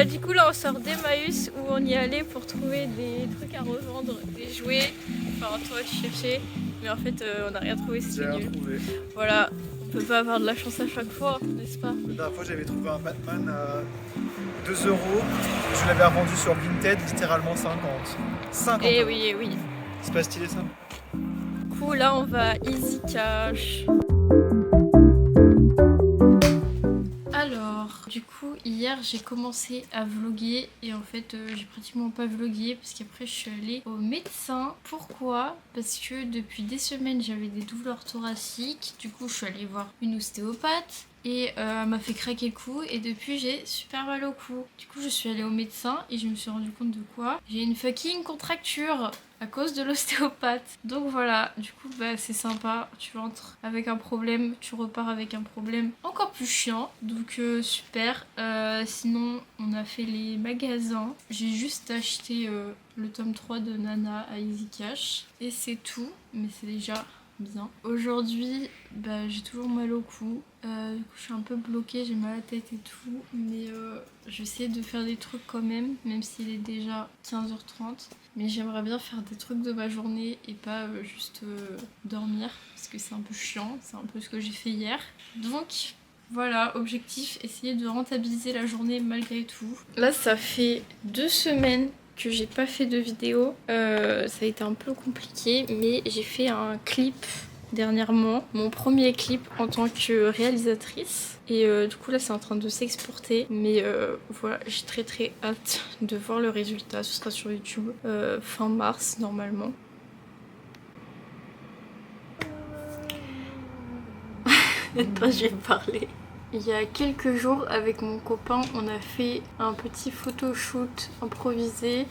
Du coup là on sort d'Emmaüs où on y allait pour trouver des trucs à revendre, des jouets. Enfin toi tu cherchais, mais en fait on n'a rien trouvé, c'était nul. Voilà, on peut pas avoir de la chance à chaque fois, n'est-ce pas? La dernière fois j'avais trouvé un Batman à 2 €. Je l'avais revendu sur Vinted, littéralement 50. 50 Eh euros. oui, eh oui. C'est pas stylé ça? Du coup là on va à Easy Cash. Alors, du coup, hier j'ai commencé à vlogger et en fait j'ai pratiquement pas vlogué parce qu'après je suis allée au médecin. Pourquoi? Parce que depuis des semaines j'avais des douleurs thoraciques. Du coup je suis allée voir une ostéopathe et elle m'a fait craquer le cou et depuis j'ai super mal au cou. Du coup je suis allée au médecin et je me suis rendu compte de quoi? J'ai une fucking contracture à cause de l'ostéopathe. Donc voilà, du coup bah c'est sympa, tu entres avec un problème, tu repars avec un problème encore plus chiant. Donc super. Sinon on a fait les magasins. J'ai juste acheté le tome 3 de Nana à Easy Cash. Et c'est tout, mais c'est déjà bien. Aujourd'hui, bah, j'ai toujours mal au cou. Du coup, je suis un peu bloquée, j'ai mal à la tête et tout. Mais j'essaie de faire des trucs quand même s'il est déjà 15h30. Mais j'aimerais bien faire des trucs de ma journée et pas juste dormir. Parce que c'est un peu chiant, c'est un peu ce que j'ai fait hier. Donc voilà, objectif, essayer de rentabiliser la journée malgré tout. Là, ça fait 2 semaines que j'ai pas fait de vidéo. Ça a été un peu compliqué, mais j'ai fait un clip dernièrement. Mon premier clip en tant que réalisatrice. Et du coup là c'est en train de s'exporter. Mais voilà, j'ai très hâte de voir le résultat. Ce sera sur YouTube fin mars normalement. Attends, je vais parler. Il y a quelques jours, avec mon copain, on a fait un petit photoshoot improvisé.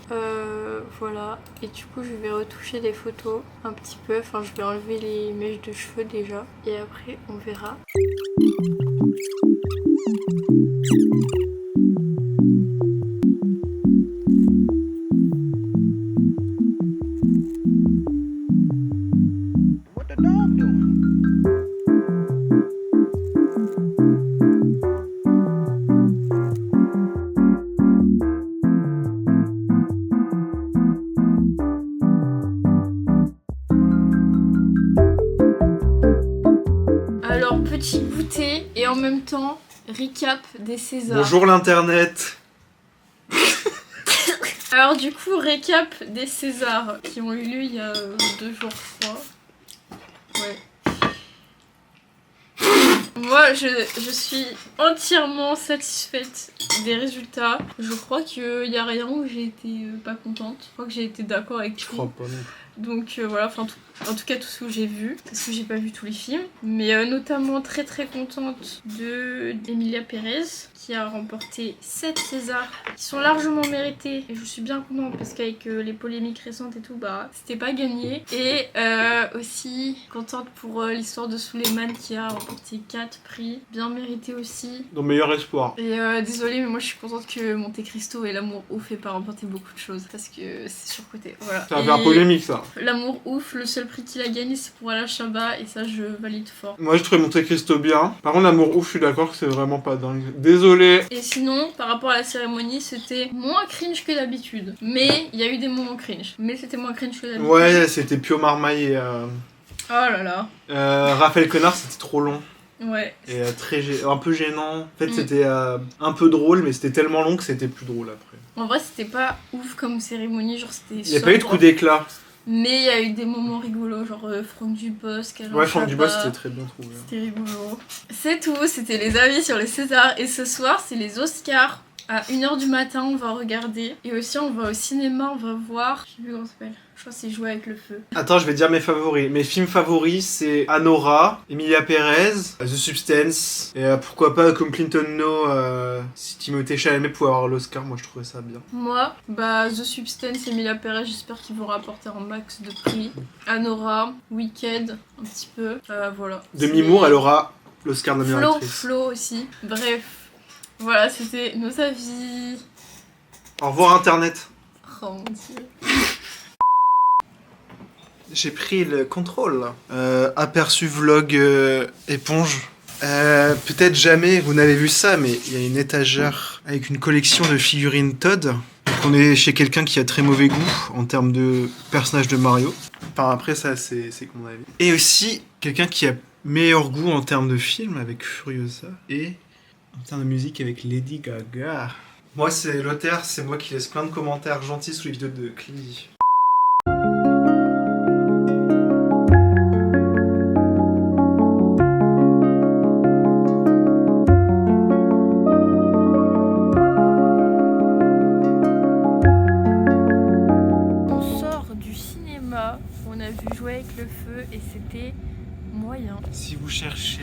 Voilà. Et du coup, je vais retoucher les photos un petit peu. Enfin, je vais enlever les mèches de cheveux déjà. Et après, on verra. What the dog doing? Alors, petit goûter et en même temps, recap des Césars. Bonjour l'internet. Alors du coup, récap des Césars qui ont eu lieu il y a 2 jours, je crois. Ouais. Moi, je suis entièrement satisfaite des résultats. Je crois qu'il n'y a rien où j'ai été pas contente. Je crois que j'ai été d'accord avec Je tout. crois pas non. Donc voilà, enfin en tout cas tout ce que j'ai vu, parce que j'ai pas vu tous les films. Mais notamment très contente d'Emilia Pérez, qui a remporté 7 Césars, qui sont largement mérités. Et je suis bien contente parce qu'avec les polémiques récentes et tout, bah c'était pas gagné. Et aussi contente pour l'histoire de Suleiman qui a remporté 4 prix, bien mérité aussi. Dans meilleur espoir. Et désolée, mais moi je suis contente que Monte Cristo et L'amour ouf ait pas remporté beaucoup de choses, parce que c'est surcoté. Voilà. Ça va faire polémique ça. L'amour ouf, le seul prix qu'il a gagné c'est pour Alain Chabat et ça je valide fort. Moi j'ai trouvé Monte Cristo bien. Par contre l'amour ouf, je suis d'accord que c'est vraiment pas dingue. Désolé. Et sinon, par rapport à la cérémonie, c'était moins cringe que d'habitude. Mais il y a eu des moments cringe. Mais c'était moins cringe que d'habitude. Ouais, c'était Pio Marmaille et Oh là là. Raphaël Quenard, c'était trop long. Ouais. Et un peu gênant. En fait, c'était un peu drôle, mais c'était tellement long que c'était plus drôle après. En vrai, c'était pas ouf comme cérémonie, genre c'était. Il y a pas eu de coup d'éclat. Mais il y a eu des moments rigolos, genre Franck Dubosc. Ouais, Franck Dubosc, c'était très bien trouvé. C'était rigolo. C'est tout, c'était les avis sur les Césars. Et ce soir, c'est les Oscars. À 1h du matin, on va regarder. Et aussi, on va au cinéma, on va voir. Je sais plus comment ça s'appelle. Je crois que c'est Jouer avec le feu. Attends, je vais dire mes favoris. Mes films favoris, c'est Anora, Emilia Pérez, The Substance, et pourquoi pas Comme Clinton No, si Timothée Chalamet pouvait avoir l'Oscar, moi je trouvais ça bien. Moi, bah The Substance, Emilia Pérez, j'espère qu'ils vont rapporter un max de prix. Anora, Wicked, un petit peu. Voilà. Demi Moore, elle aura l'Oscar de la meilleure actrice. Flo aussi. Bref, voilà, c'était nos avis. Au revoir Internet. Oh mon dieu. J'ai pris le contrôle. Aperçu vlog éponge. Peut-être jamais vous n'avez vu ça, mais il y a une étagère avec une collection de figurines Todd. Donc on est chez quelqu'un qui a très mauvais goût en termes de personnage de Mario. Enfin après ça c'est que mon avis. Et aussi quelqu'un qui a meilleur goût en termes de film avec Furiosa et en termes de musique avec Lady Gaga. Moi c'est Lothaire, c'est moi qui laisse plein de commentaires gentils sous les vidéos de Clindy. On a vu Jouer avec le feu et c'était moyen. Si vous cherchez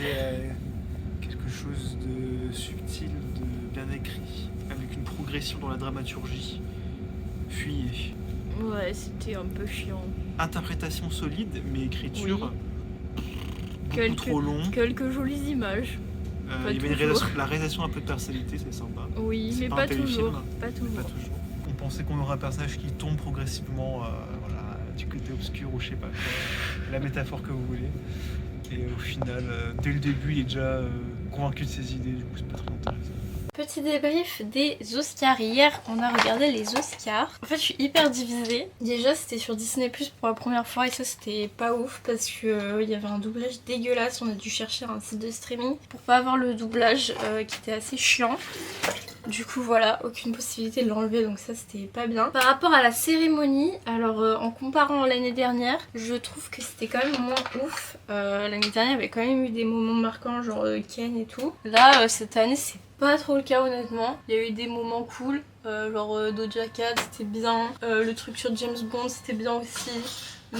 quelque chose de subtil, de bien écrit, avec une progression dans la dramaturgie, fuyez. Ouais, c'était un peu chiant. Interprétation solide, mais écriture beaucoup trop long. Quelques jolies images. Il y avait la réalisation un peu de personnalité, c'est sympa. Oui, mais pas toujours. Pas toujours. On pensait qu'on aurait un personnage qui tombe progressivement voilà, du côté obscur ou je sais pas quoi, la métaphore que vous voulez. Et au final, dès le début, il est déjà convaincu de ses idées, du coup c'est pas très intéressant. Petit débrief des Oscars. Hier, on a regardé les Oscars. En fait, je suis hyper divisée. Déjà, c'était sur Disney Plus pour la première fois et ça, c'était pas ouf parce que il y avait un doublage dégueulasse. On a dû chercher un site de streaming pour pas avoir le doublage qui était assez chiant. Du coup voilà, aucune possibilité de l'enlever, donc ça c'était pas bien. Par rapport à la cérémonie, alors en comparant l'année dernière, je trouve que c'était quand même moins ouf. L'année dernière il y avait quand même eu des moments marquants, genre Ken et tout. Là cette année c'est pas trop le cas honnêtement. Il y a eu des moments cool, genre Doja Cat c'était bien, le truc sur James Bond c'était bien aussi.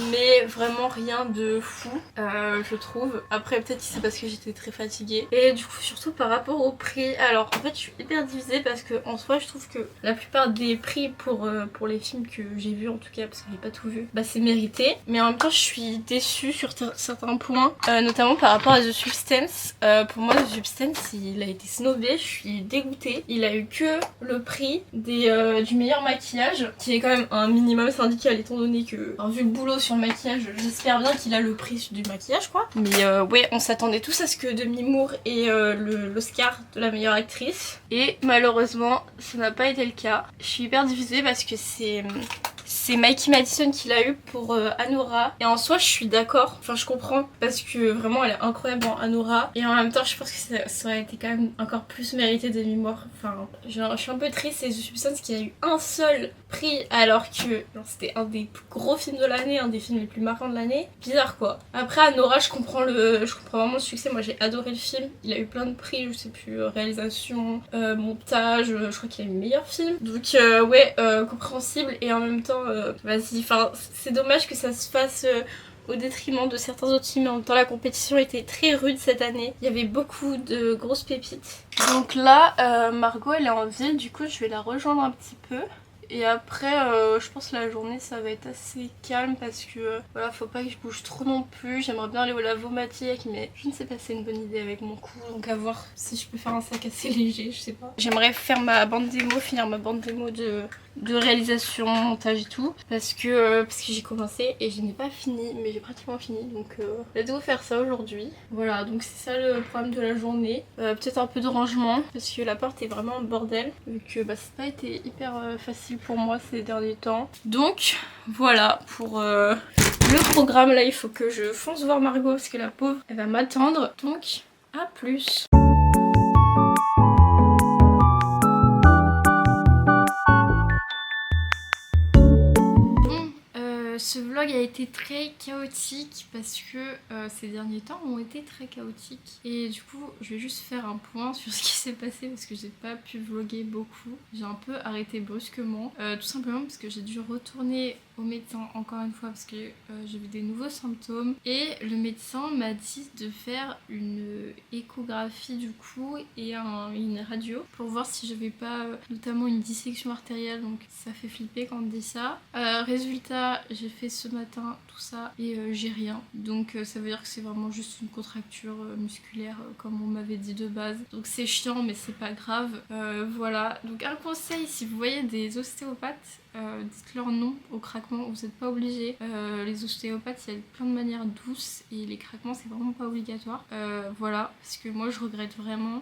Mais vraiment rien de fou, je trouve. Après peut-être que c'est parce que j'étais très fatiguée. Et du coup surtout par rapport au prix. Alors en fait je suis hyper divisée parce que en soi je trouve que la plupart des prix pour les films que j'ai vus en tout cas, parce que j'ai pas tout vu, bah c'est mérité. Mais en même temps je suis déçue sur certains points, notamment par rapport à The Substance. Pour moi The Substance il a été snobé, je suis dégoûtée. Il a eu que le prix du meilleur maquillage, qui est quand même un minimum syndical étant donné que, enfin, vu le boulot sur le maquillage, j'espère bien qu'il a le prix du maquillage quoi. Mais ouais, on s'attendait tous à ce que Demi Moore ait l'Oscar de la meilleure actrice. Et malheureusement, ça n'a pas été le cas. Je suis hyper divisée parce que c'est Mikey Madison qui l'a eu pour Anora. Et en soi, je suis d'accord. Enfin, je comprends. Parce que vraiment, elle est incroyable en Anora. Et en même temps, je pense que ça aurait été quand même encore plus mérité de mémoire. Enfin, je suis un peu triste. C'est The Substance qui a eu un seul prix. Alors que c'était un des plus gros films de l'année. Un des films les plus marquants de l'année. Bizarre quoi. Après, Anora, je comprends vraiment le succès. Moi, j'ai adoré le film. Il a eu plein de prix. Je sais plus. Réalisation, montage. Je crois qu'il a eu meilleur film. Donc, ouais, compréhensible. Et en même temps, vas-y, enfin c'est dommage que ça se fasse au détriment de certains autres films. En même temps la compétition était très rude cette année, il y avait beaucoup de grosses pépites. Donc là Margot elle est en ville, du coup je vais la rejoindre un petit peu. Et après, je pense que la journée ça va être assez calme parce que voilà, faut pas que je bouge trop non plus. J'aimerais bien aller au lavomatique, mais je ne sais pas si c'est une bonne idée avec mon cou. Donc à voir si je peux faire un sac assez léger, je sais pas. J'aimerais faire ma bande démo, finir ma bande démo de réalisation, montage et tout. Parce que j'ai commencé et je n'ai pas fini, mais j'ai pratiquement fini. Donc let's go faire ça aujourd'hui. Voilà, donc c'est ça le programme de la journée. Peut-être un peu de rangement parce que la porte est vraiment un bordel. Vu que ça n'a pas été hyper facile pour moi ces derniers temps. Donc voilà pour le programme. Là il faut que je fonce voir Margot parce que la pauvre elle va m'attendre. Donc à plus. Ce vlog a été très chaotique parce que ces derniers temps ont été très chaotiques. Et du coup, je vais juste faire un point sur ce qui s'est passé parce que j'ai pas pu vlogger beaucoup. J'ai un peu arrêté brusquement, tout simplement parce que j'ai dû retourner au médecin encore une fois parce que j'ai vu des nouveaux symptômes. Et le médecin m'a dit de faire une échographie du coup et une radio pour voir si j'avais pas notamment une dissection artérielle, donc ça fait flipper quand on dit ça. Résultat, j'ai fait ce matin tout ça et j'ai rien, donc ça veut dire que c'est vraiment juste une contracture musculaire comme on m'avait dit de base, donc c'est chiant mais c'est pas grave. Voilà, donc un conseil, si vous voyez des ostéopathes, dites-leur non au craquement, vous n'êtes pas obligé. Les ostéopathes, il y a plein de manières douces et les craquements c'est vraiment pas obligatoire. Voilà, parce que moi je regrette vraiment.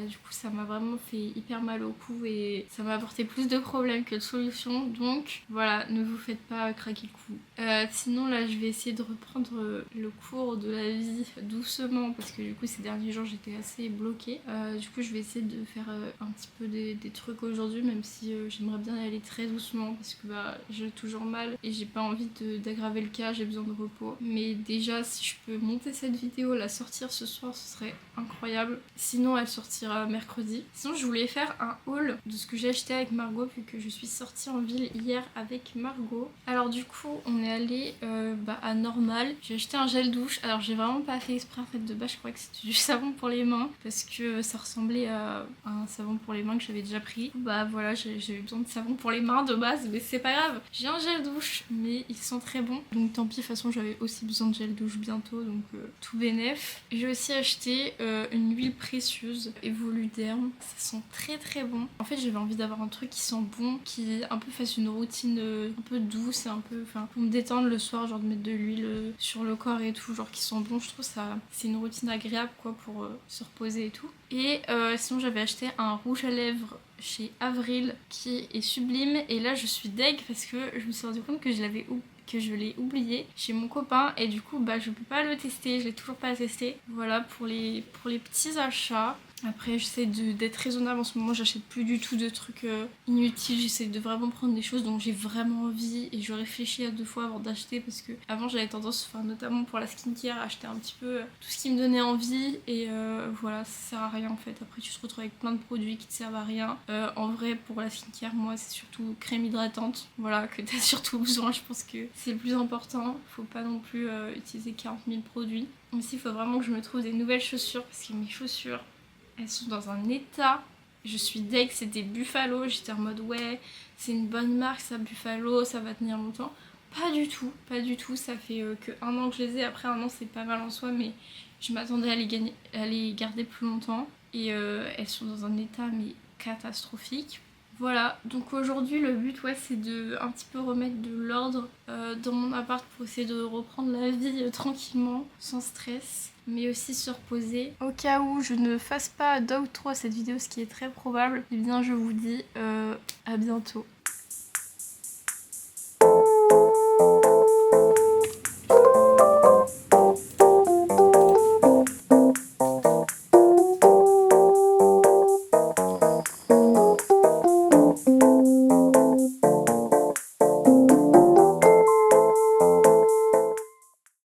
Du coup ça m'a vraiment fait hyper mal au cou et ça m'a apporté plus de problèmes que de solutions. Donc voilà, ne vous faites pas craquer le cou. Sinon là je vais essayer de reprendre le cours de la vie doucement parce que du coup ces derniers jours j'étais assez bloquée. Du coup je vais essayer de faire un petit peu des trucs aujourd'hui, même si j'aimerais bien y aller très doucement parce que j'ai toujours mal et j'ai pas envie d'aggraver le cas, j'ai besoin de repos. Mais déjà si je peux monter cette vidéo, la sortir ce soir, ce serait incroyable. Sinon elle sortira mercredi. Sinon je voulais faire un haul de ce que j'ai acheté avec Margot vu que je suis sortie en ville hier avec Margot. Alors du coup on est allé à Normal. J'ai acheté un gel douche. Alors j'ai vraiment pas fait exprès en fait, de base je croyais que c'était du savon pour les mains parce que ça ressemblait à un savon pour les mains que j'avais déjà pris. Voilà, j'ai eu besoin de savon pour les mains de base, mais c'est pas grave. J'ai un gel douche, mais ils sont très bons. Donc tant pis, de toute façon j'avais aussi besoin de gel douche bientôt, donc tout bénef. J'ai aussi acheté une huile précieuse Evoluderm. Ça sent très très bon. En fait j'avais envie d'avoir un truc qui sent bon, qui un peu fasse une routine un peu douce et un peu, pour me détendre le soir, genre de mettre de l'huile sur le corps et tout, genre qui sent bon. Je trouve ça, c'est une routine agréable quoi pour se reposer et tout. Et sinon j'avais acheté un rouge à lèvres chez Avril qui est sublime et là je suis deg parce que je me suis rendu compte que je l'ai oublié chez mon copain et du coup je peux pas le tester, je l'ai toujours pas testé. Voilà pour les petits achats. Après j'essaie d'être raisonnable en ce moment, j'achète plus du tout de trucs inutiles, j'essaie de vraiment prendre des choses dont j'ai vraiment envie et je réfléchis à 2 fois avant d'acheter parce que avant j'avais tendance, notamment pour la skincare, à acheter un petit peu tout ce qui me donnait envie et voilà, ça sert à rien en fait. Après tu te retrouves avec plein de produits qui te servent à rien. En vrai pour la skincare, moi c'est surtout crème hydratante, voilà, que t'as surtout besoin, je pense que c'est le plus important. Faut pas non plus utiliser 40 000 produits. Aussi il faut vraiment que je me trouve des nouvelles chaussures parce que mes chaussures elles sont dans un état, je suis deg, c'était Buffalo, j'étais en mode ouais, c'est une bonne marque ça, Buffalo, ça va tenir longtemps. Pas du tout, ça fait que 1 an que je les ai, après 1 an c'est pas mal en soi, mais je m'attendais à les garder plus longtemps. Et elles sont dans un état mais catastrophique. Voilà, donc aujourd'hui le but c'est de un petit peu remettre de l'ordre dans mon appart pour essayer de reprendre la vie tranquillement, sans stress, mais aussi se reposer. Au cas où je ne fasse pas d'outro à cette vidéo, ce qui est très probable, eh bien je vous dis à bientôt.